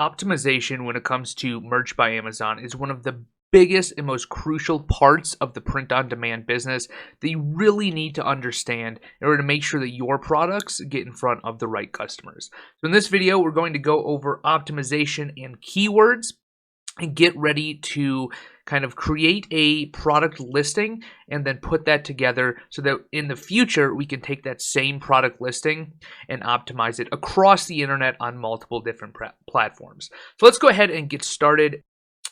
Optimization when it comes to merch by Amazon is one of the biggest and most crucial parts of the print on demand business that you really need to understand in order to make sure that your products get in front of the right customers. So in this video, we're going to go over optimization and keywords and get ready to kind of create a product listing and then put that together so that in the future we can take that same product listing and optimize it across the internet on multiple different platforms. So let's go ahead and get started.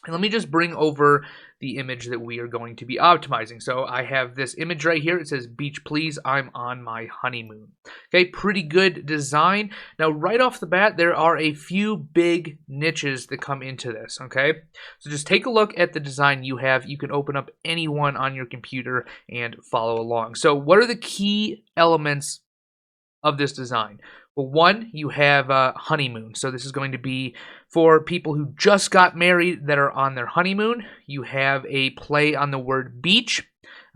And let me just bring over the image that we are going to be optimizing. So I have this image right here. It says, "Beach please, I'm on my honeymoon." Okay, pretty good design. Now, right off the bat, there are a few big niches that come into this, okay? So just take a look at the design you have. You can open up any one on your computer and follow along. So what are the key elements of this design? Well, one, you have honeymoon. So this is going to be for people who just got married that are on their honeymoon. You have a play on the word beach.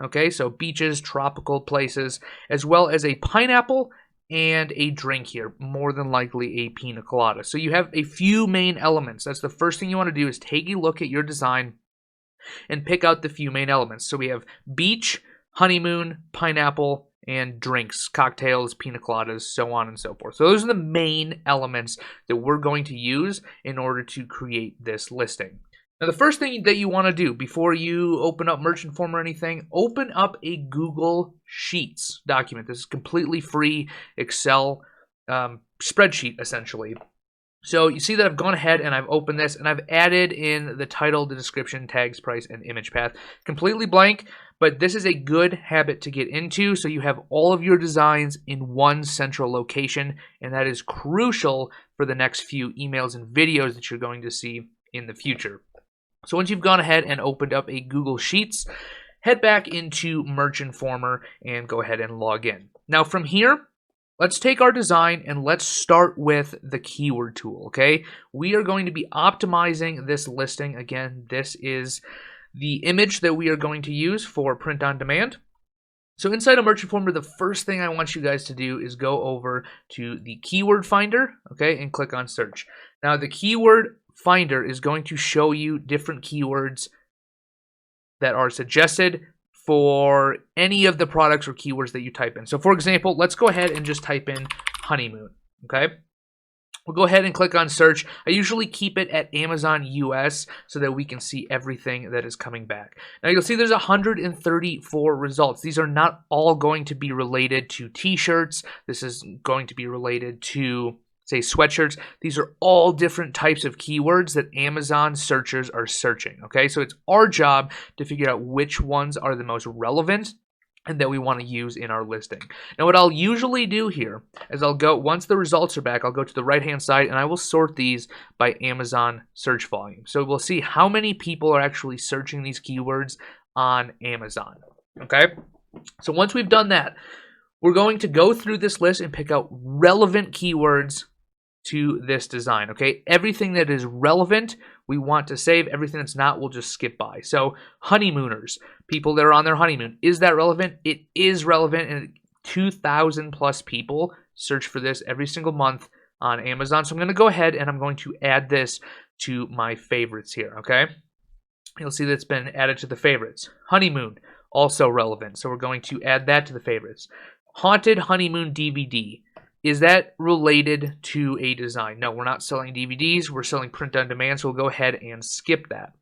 Okay, so beaches, tropical places, as well as a pineapple and a drink here, more than likely a pina colada. So you have a few main elements. That's the first thing you want to do is take a look at your design and pick out the few main elements. So we have beach, honeymoon, pineapple, and drinks, cocktails, pina coladas, so on and so forth. So those are the main elements that we're going to use in order to create this listing. Now, the first thing that you want to do before you open up Merchant Form or anything, open up a Google Sheets document. This is completely free Excel spreadsheet, essentially. So you see that I've gone ahead and I've opened this and I've added in the title, the description, tags, price, and image path. Completely blank, but this is a good habit to get into so you have all of your designs in one central location, and that is crucial for the next few emails and videos that you're going to see in the future. So once you've gone ahead and opened up a Google Sheets, head back into Merchant Former and go ahead and log in. Now from here, let's take our design and let's start with the keyword tool, okay? We are going to be optimizing this listing. Again, this is the image that we are going to use for print on demand. So inside of Merchant Former, the first thing I want you guys to do is go over to the keyword finder, okay, and click on search. Now the keyword finder is going to show you different keywords that are suggested for any of the products or keywords that you type in. So for example, let's go ahead and just type in honeymoon, okay? We'll go ahead and click on search. I usually keep it at Amazon US so that we can see everything that is coming back. Now you'll see there's 134 results. These are not all going to be related to t-shirts. This is going to be related to, say, sweatshirts. These are all different types of keywords that Amazon searchers are searching, okay? So it's our job to figure out which ones are the most relevant and that we want to use in our listing. Now what I'll usually do here is I'll go, once the results are back, I'll go to the right-hand side and I will sort these by Amazon search volume. So we'll see how many people are actually searching these keywords on Amazon, okay? So once we've done that, we're going to go through this list and pick out relevant keywords to this design, okay? Everything that is relevant, we want to save. Everything that's not, we'll just skip by. So honeymooners, people that are on their honeymoon. Is that relevant? It is relevant, and 2,000 plus people search for this every single month on Amazon. So I'm going to go ahead and I'm going to add this to my favorites here, okay? You'll see that it's been added to the favorites. Honeymoon, also relevant. So we're going to add that to the favorites. Haunted honeymoon DVD. Is that related to a design? No, we're not selling DVDs. We're selling print on demand, so we'll go ahead and skip that.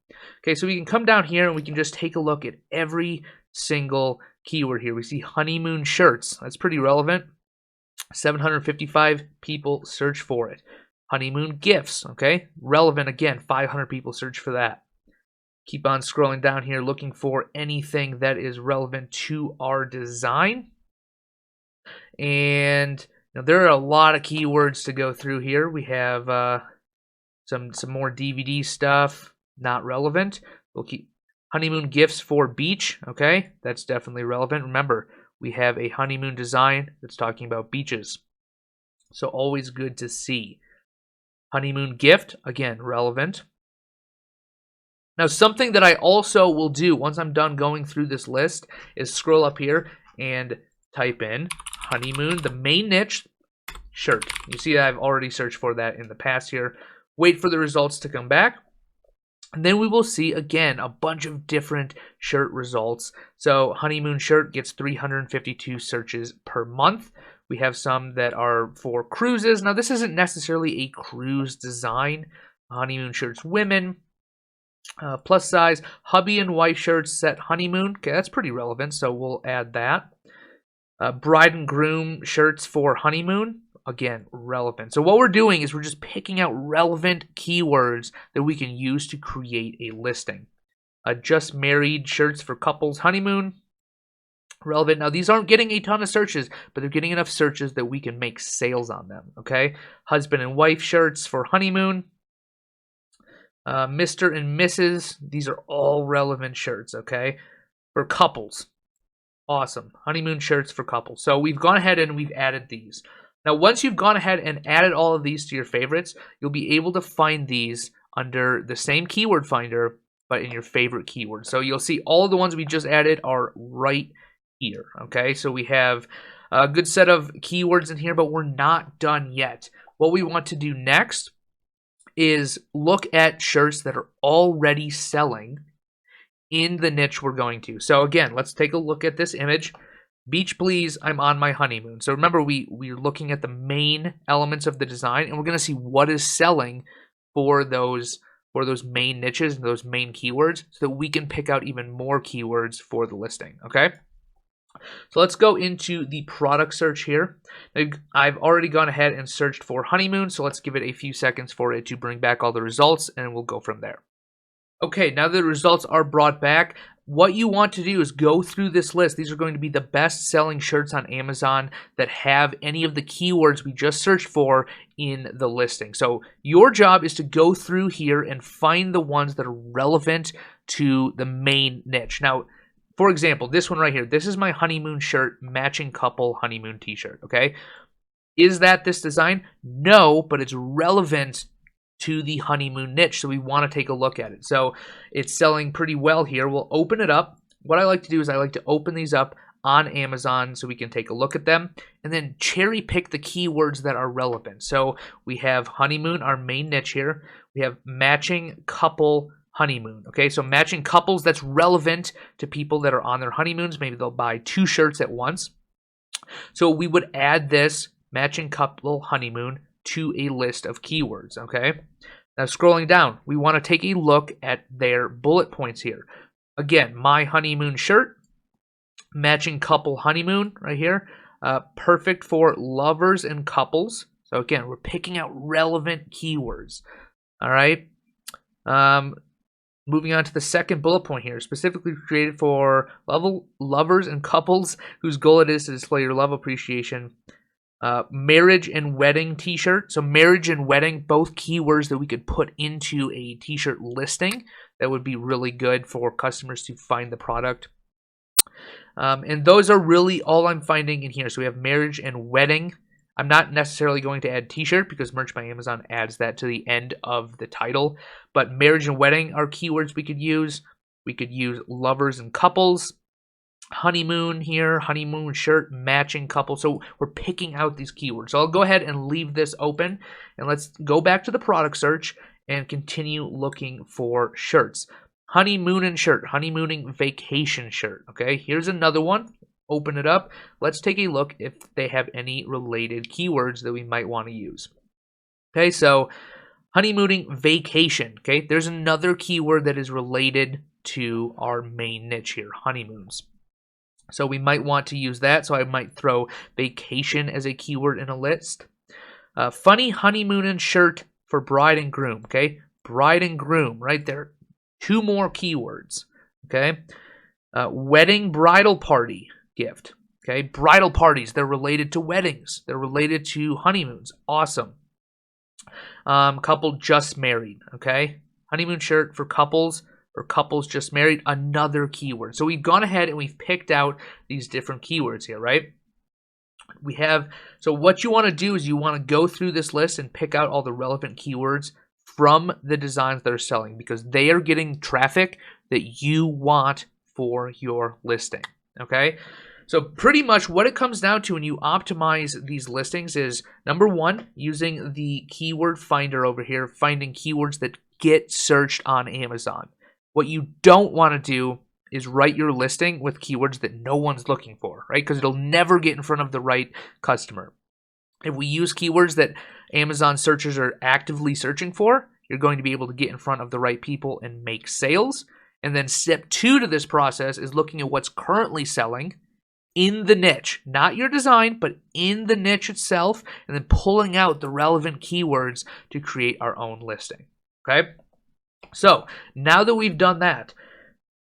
Okay, so we can come down here and we can just take a look at every single keyword here. We see honeymoon shirts. That's pretty relevant. 755 people search for it. Honeymoon gifts, okay? Relevant again, 500 people search for that. Keep on scrolling down here looking for anything that is relevant to our design. And now, there are a lot of keywords to go through here. We have some more DVD stuff, not relevant. We'll keep honeymoon gifts for beach, okay? That's definitely relevant. Remember, we have a honeymoon design that's talking about beaches. So always good to see. Honeymoon gift, again, relevant. Now, something that I also will do once I'm done going through this list is scroll up here and type in honeymoon, the main niche, shirt. You see I've already searched for that in the past here. wait for the results to come back. And then we will see, again, a bunch of different shirt results. So honeymoon shirt gets 352 searches per month. We have some that are for cruises. Now, this isn't necessarily a cruise design. Honeymoon shirts, women, plus size. Hubby and wife shirts set honeymoon. Okay, that's pretty relevant, so we'll add that. Bride and groom shirts for honeymoon. Again, relevant. So what we're doing is we're just picking out relevant keywords that we can use to create a listing. Just married shirts for couples honeymoon. Relevant. Now, these aren't getting a ton of searches, but they're getting enough searches that we can make sales on them, okay? Husband and wife shirts for honeymoon. Mr. and Mrs. These are all relevant shirts, okay? For couples. Awesome. Honeymoon shirts for couples. So we've gone ahead and we've added these. Now, once you've gone ahead and added all of these to your favorites, you'll be able to find these under the same keyword finder, but in your favorite keywords. So you'll see all of the ones we just added are right here, okay? So we have a good set of keywords in here, but we're not done yet. What we want to do next is look at shirts that are already selling in the niche we're going to. So again, let's take a look at this image. Beach Please, I'm on my honeymoon. So remember, we're looking at the main elements of the design, and we're going to see what is selling for those main niches and those main keywords so that we can pick out even more keywords for the listing, okay? So let's go into the product search here. I've already gone ahead and searched for honeymoon, so let's give it a few seconds for it to bring back all the results, and we'll go from there. Okay, now the results are brought back. What you want to do is go through this list. These are going to be the best-selling shirts on Amazon that have any of the keywords we just searched for in the listing. So your job is to go through here and find the ones that are relevant to the main niche. Now, for example, this one right here, this is my honeymoon shirt, matching couple honeymoon t-shirt, okay? Is that this design? No, but it's relevant to the honeymoon niche, so we want to take a look at it. So it's selling pretty well here. We'll open it up. What I like to do is I like to open these up on Amazon so we can take a look at them and then cherry pick the keywords that are relevant. So we have honeymoon, our main niche here. We have matching couple honeymoon. Okay, so matching couples, that's relevant to people that are on their honeymoons. Maybe they'll buy 2 shirts at once. So we would add this matching couple honeymoon to a list of keywords, okay? Now scrolling down, we want to take a look at their bullet points here. Again, my honeymoon shirt, matching couple honeymoon right here, perfect for lovers and couples. So again, we're picking out relevant keywords, all right? Moving on to the second bullet point here, specifically created for lovers and couples whose goal it is to display your love appreciation. Marriage and wedding t-shirt. So marriage and wedding, both keywords that we could put into a t-shirt listing that would be really good for customers to find the product. And those are really all I'm finding in here. So we have marriage and wedding. I'm not necessarily going to add t-shirt because Merch by Amazon adds that to the end of the title. But marriage and wedding are keywords we could use. We could use lovers and couples. Honeymoon here, honeymoon shirt, matching couple. So we're picking out these keywords. So I'll go ahead and leave this open, and let's go back to the product search and continue looking for shirts. Honeymoon and shirt, honeymooning vacation shirt. Okay, here's another one. Open it up. Let's take a look if they have any related keywords that we might want to use. Okay, so honeymooning vacation. Okay, there's another keyword that is related to our main niche here, honeymoons. So we might want to use that. So I might throw vacation as a keyword in a list. Funny honeymoon and shirt for bride and groom. Okay, bride and groom right there. 2 more keywords. Okay, wedding bridal party gift. Okay, bridal parties. They're related to weddings. They're related to honeymoons. Awesome. Couple just married. Okay, honeymoon shirt for couples. Or couples just married, another keyword. So we've gone ahead and we've picked out these different keywords here, right? So what you want to do is you want to go through this list and pick out all the relevant keywords from the designs that are selling because they are getting traffic that you want for your listing, okay? So pretty much what it comes down to when you optimize these listings is, number one, using the keyword finder over here, finding keywords that get searched on Amazon. What you don't want to do is write your listing with keywords that no one's looking for, right? Because it'll never get in front of the right customer. If we use keywords that Amazon searchers are actively searching for, you're going to be able to get in front of the right people and make sales. And then step 2 to this process is looking at what's currently selling in the niche, not your design, but in the niche itself, and then pulling out the relevant keywords to create our own listing. Okay? So now that we've done that,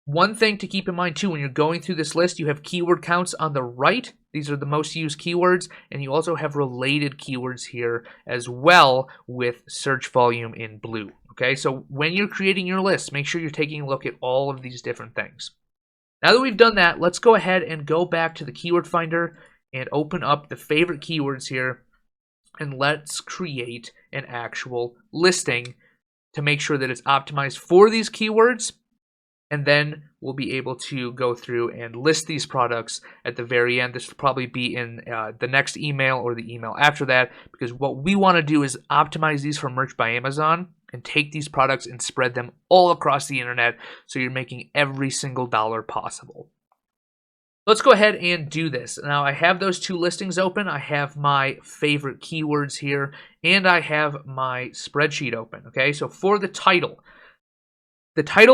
one thing to keep in mind too, when you're going through this list, you have keyword counts on the right. These are the most used keywords, and you also have related keywords here as well with search volume in blue. Okay, so when you're creating your list, make sure you're taking a look at all of these different things. Now that we've done that, let's go ahead and go back to the keyword finder and open up the favorite keywords here, and let's create an actual listing to make sure that it's optimized for these keywords. And then we'll be able to go through and list these products at the very end. This will probably be in the next email or the email after that, because what we want to do is optimize these for Merch by Amazon and take these products and spread them all across the internet so you're making every single dollar possible. Let's go ahead and do this. Now I have those 2 listings open. I have my favorite keywords here, and I have my spreadsheet open. Okay, so for the title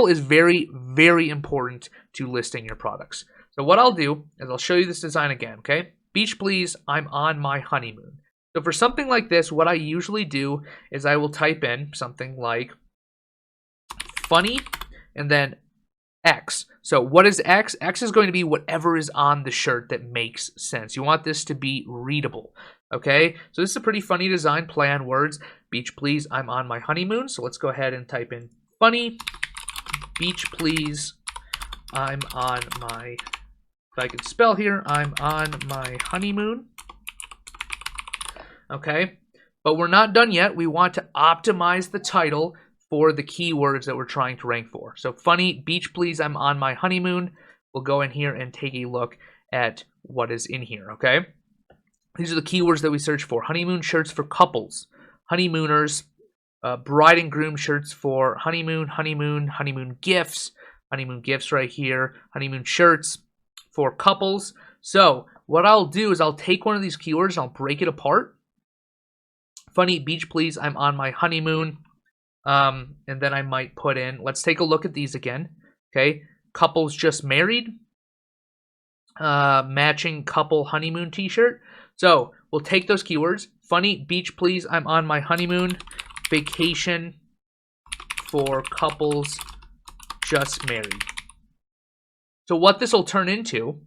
is very, very important to listing your products. So what I'll do is I'll show you this design again, okay? Beach Please, I'm on my honeymoon. So for something like this, what I usually do is I will type in something like funny and then X. So what is X? X is going to be whatever is on the shirt that makes sense. You want this to be readable, okay? So this is a pretty funny design, play on words. Beach Please, I'm on my honeymoon. So let's go ahead and type in funny. Beach Please, I'm on my, if I could spell here, I'm on my honeymoon. Okay, but we're not done yet. We want to optimize the title for the keywords that we're trying to rank for. So funny, Beach Please, I'm on my honeymoon. We'll go in here and take a look at what is in here, okay? These are the keywords that we search for. Honeymoon shirts for couples, honeymooners, bride and groom shirts for honeymoon, honeymoon gifts right here, honeymoon shirts for couples. So what I'll do is I'll take one of these keywords and I'll break it apart. Funny, Beach Please, I'm on my honeymoon. And then I might put in, let's take a look at these again. Okay, couples just married, matching couple honeymoon t-shirt. So we'll take those keywords. Funny, Beach Please, I'm on my honeymoon. Vacation for couples just married. So what this will turn into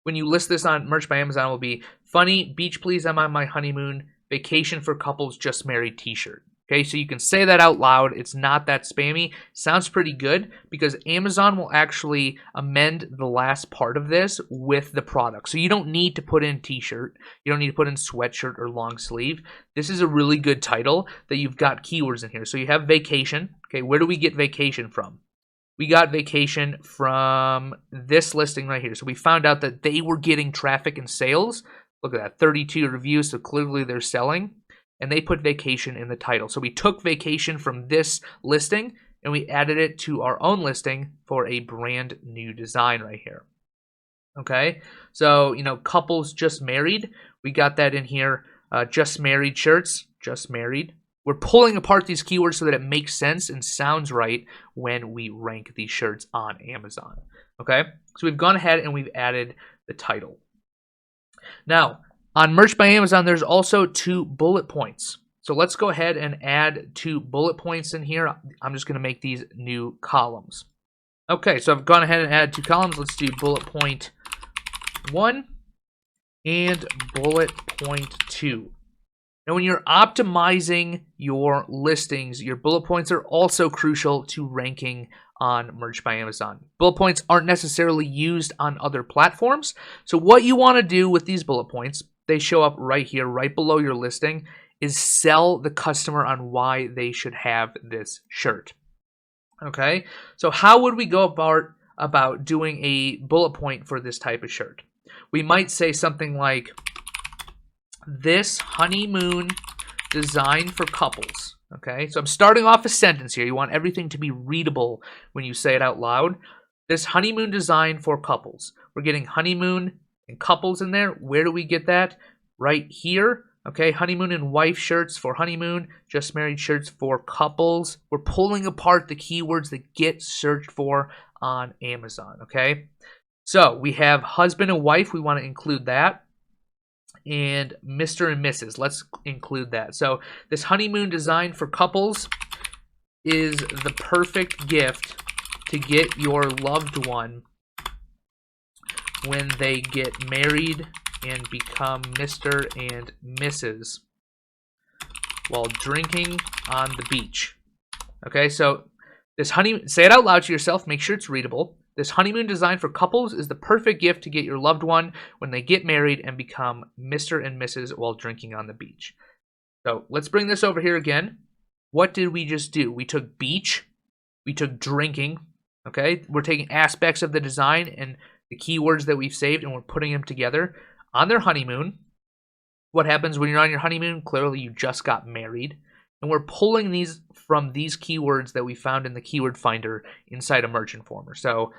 when you list this on Merch by Amazon will be funny, Beach Please, I'm on my honeymoon, vacation for couples just married t-shirt. Okay, so you can say that out loud. It's not that spammy. Sounds pretty good because Amazon will actually amend the last part of this with the product. So you don't need to put in t-shirt. You don't need to put in sweatshirt or long sleeve. This is a really good title that you've got keywords in here. So you have vacation. Okay, where do we get vacation from? We got vacation from this listing right here. So we found out that they were getting traffic and sales. Look at that, 32 reviews, so clearly they're selling. And they put vacation in the title. So we took vacation from this listing and we added it to our own listing for a brand new design right here. Okay, so, you know, couples just married, we got that in here. Just married shirts, just married. We're pulling apart these keywords so that it makes sense and sounds right when we rank these shirts on Amazon. Okay, so we've gone ahead and we've added the title. Now, on Merch by Amazon, there's also 2 bullet points. So let's go ahead and add 2 bullet points in here. I'm just going to make these new columns. Okay, so I've gone ahead and added 2 columns. Let's do bullet point 1 and bullet point 2. Now, when you're optimizing your listings, your bullet points are also crucial to ranking on Merch by Amazon. Bullet points aren't necessarily used on other platforms. So what you want to do with these bullet points, they show up right here, right below your listing, is sell the customer on why they should have this shirt. Okay, so how would we go about doing a bullet point for this type of shirt? we might say something like, this honeymoon design for couples. Okay, so I'm starting off a sentence here. You want everything to be readable when you say it out loud. This honeymoon design for couples. We're getting honeymoon and couples in there. Where do we get that? Right here. Okay, honeymoon and wife shirts for honeymoon, just married shirts for couples. We're pulling apart the keywords that get searched for on Amazon. Okay, so we have husband and wife. We want to include that. And Mr. and Mrs. Let's include that. So this honeymoon design for couples is the perfect gift to get your loved one when they get married and become Mr. and Mrs. while drinking on the beach. Okay, so this say it out loud to yourself. Make sure it's readable. This honeymoon design for couples is the perfect gift to get your loved one when they get married and become Mr. and Mrs. while drinking on the beach. So let's bring this over here again. What did we just do? We took beach, we took drinking, okay? We're taking aspects of the design and the keywords that we've saved and we're putting them together on their honeymoon. What happens when you're on your honeymoon? Clearly you just got married. And we're pulling these from these keywords that we found in the keyword finder inside a Merch Informer. So,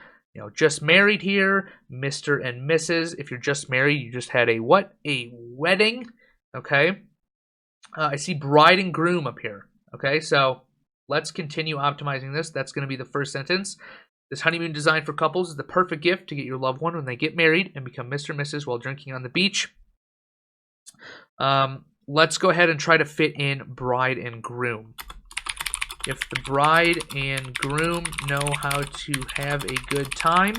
just married here, Mr. and Mrs. If you're just married, you just had a what? A wedding. Okay. I see bride and groom up here. Okay, so let's continue optimizing this. That's going to be the first sentence. This honeymoon design for couples is the perfect gift to get your loved one when they get married and become Mr. and Mrs. while drinking on the beach. Let's go ahead and try to fit in bride and groom. If the bride and groom know how to have a good time,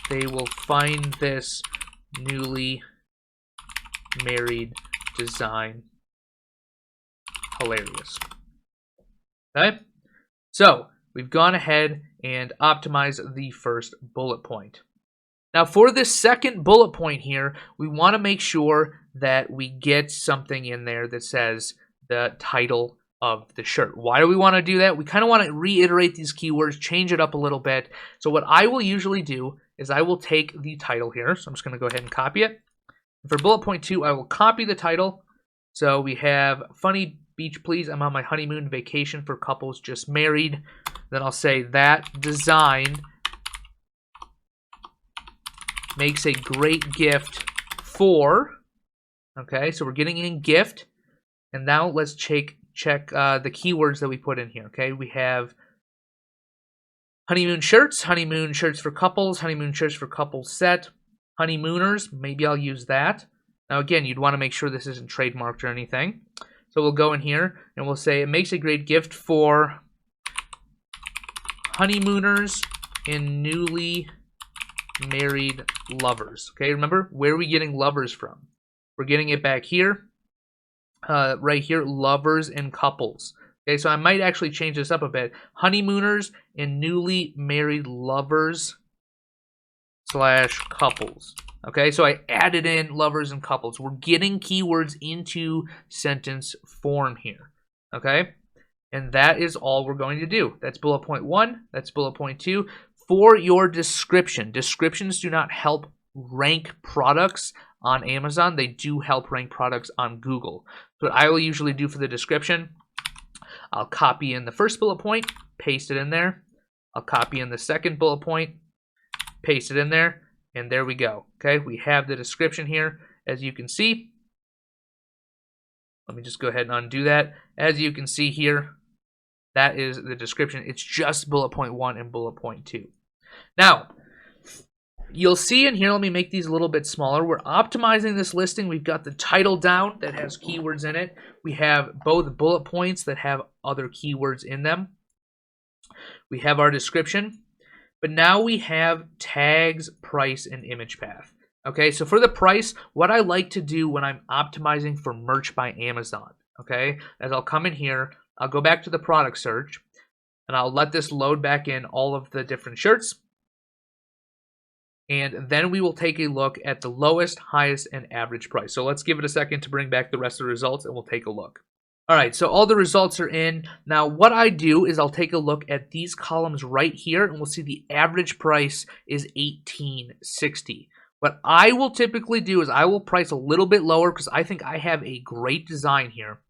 they will find this newly married design hilarious. Okay? So, we've gone ahead and optimized the first bullet point. Now, for this second bullet point here, we want to make sure that we get something in there that says the title of the shirt. Why do we want to do that? We kind of want to reiterate these keywords, change it up a little bit. So what I will usually do is I will take the title here. So I'm just going to go ahead and copy it. For bullet point 2, I will copy the title. So we have funny beach please. I'm on my honeymoon vacation for couples just married. Then I'll say that design makes a great gift for, okay, so we're getting in gift, and now let's check the keywords that we put in here, okay? We have honeymoon shirts for couples, honeymoon shirts for couples set, honeymooners, maybe I'll use that. Now again, you'd want to make sure this isn't trademarked or anything. So we'll go in here and we'll say it makes a great gift for honeymooners and newly married lovers. Okay, remember, where are we getting lovers from? We're getting it back here, right here, lovers and couples. Okay, so I might actually change this up a bit. Honeymooners and newly married lovers / couples. Okay, so I added in lovers and couples. We're getting keywords into sentence form here. Okay, and that is all we're going to do. That's bullet point 1. That's bullet point 2. For your description, descriptions do not help rank products on Amazon. They do help rank products on Google. So what I will usually do for the description, I'll copy in the first bullet point, paste it in there. I'll copy in the second bullet point, paste it in there, and there we go. Okay, we have the description here, as you can see. Let me just go ahead and undo that. As you can see here, that is the description. It's just bullet point 1 and bullet point 2. Now, you'll see in here, let me make these a little bit smaller. We're optimizing this listing. We've got the title down that has keywords in it. We have both bullet points that have other keywords in them. We have our description. But now we have tags, price, and image path. Okay, so for the price, what I like to do when I'm optimizing for Merch by Amazon, okay, is I'll come in here, I'll go back to the product search, and I'll let this load back in all of the different shirts. And then we will take a look at the lowest, highest, and average price. So let's give it a second to bring back the rest of the results, and we'll take a look. All right, so all the results are in. Now, what I do is I'll take a look at these columns right here, and we'll see the average price is $18.60. What I will typically do is I will price a little bit lower because I think I have a great design here.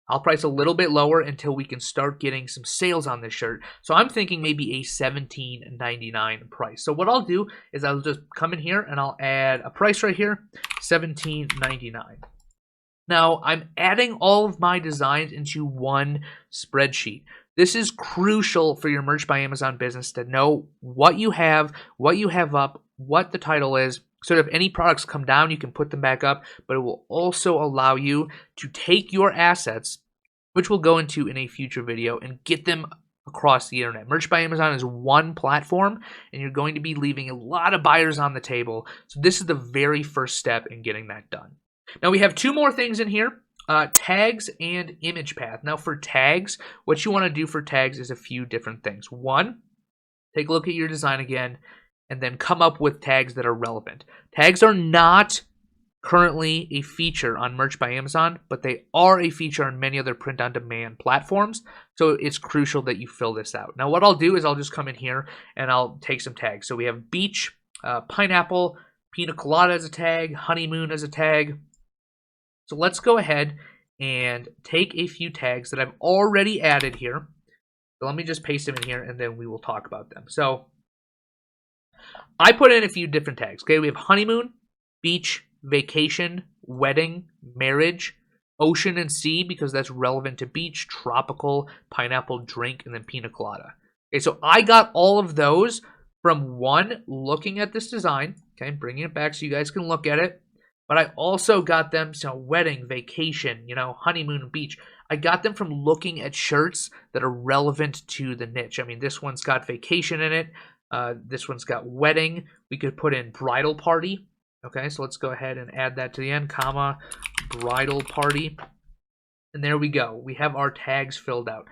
I'll price a little bit lower until we can start getting some sales on this shirt. So I'm thinking maybe a $17.99 price. So what I'll do is I'll just come in here and I'll add a price right here, $17.99. Now, I'm adding all of my designs into one spreadsheet. This is crucial for your Merch by Amazon business to know what you have up, what the title is, so that if any products come down, you can put them back up, but it will also allow you to take your assets, which we'll go into in a future video, and get them across the internet. Merch by Amazon is one platform, and you're going to be leaving a lot of buyers on the table. So this is the very first step in getting that done. Now we have two more things in here, tags and image path. Now for tags, what you want to do for tags is a few different things. One, take a look at your design again, and then come up with tags that are relevant. Tags are not currently a feature on Merch by Amazon, but they are a feature on many other print-on-demand platforms, so it's crucial that you fill this out. Now what I'll do is I'll just come in here and I'll take some tags. So we have beach, pineapple, pina colada as a tag, honeymoon as a tag. So let's go ahead and take a few tags that I've already added here. So let me just paste them in here and then we will talk about them. So I put in a few different tags. Okay, we have honeymoon, beach, vacation, wedding, marriage, ocean and sea, because that's relevant to beach, tropical, pineapple, drink, and then pina colada. Okay, so I got all of those from one, looking at this design, okay, bringing it back so you guys can look at it. But I also got them, so wedding, vacation, honeymoon, beach. I got them from looking at shirts that are relevant to the niche. I mean, this one's got vacation in it. This one's got wedding. We could put in bridal party. Okay, so let's go ahead and add that to the end, comma, bridal party. And there we go. We have our tags filled out.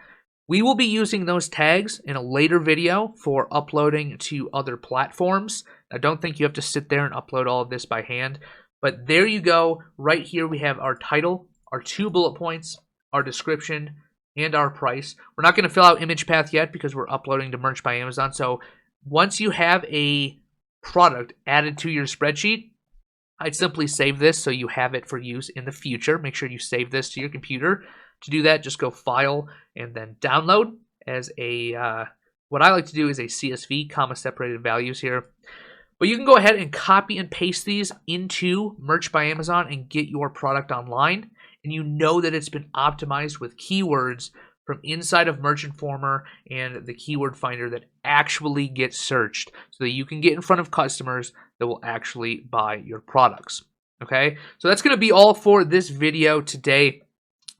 We will be using those tags in a later video for uploading to other platforms. I don't think you have to sit there and upload all of this by hand. But there you go. Right here we have our title, our 2 bullet points, our description, and our price. We're not going to fill out image path yet because we're uploading to Merch by Amazon. So once you have a product added to your spreadsheet, I'd simply save this so you have it for use in the future. Make sure you save this to your computer. To do that, just go File and then Download as a, what I like to do is a CSV, comma separated values here. But you can go ahead and copy and paste these into Merch by Amazon and get your product online. And you know that it's been optimized with keywords from inside of Merch Informer and the keyword finder that actually get searched so that you can get in front of customers that will actually buy your products. Okay, so that's going to be all for this video today.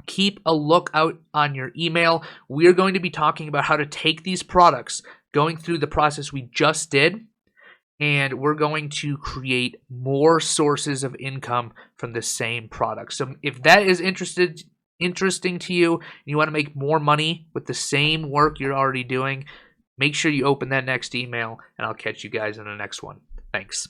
Keep a lookout on your email. We're going to be talking about how to take these products, going through the process we just did, and we're going to create more sources of income from the same product. So if that is interesting to you and you want to make more money with the same work you're already doing, make sure you open that next email, and I'll catch you guys in the next one. Thanks.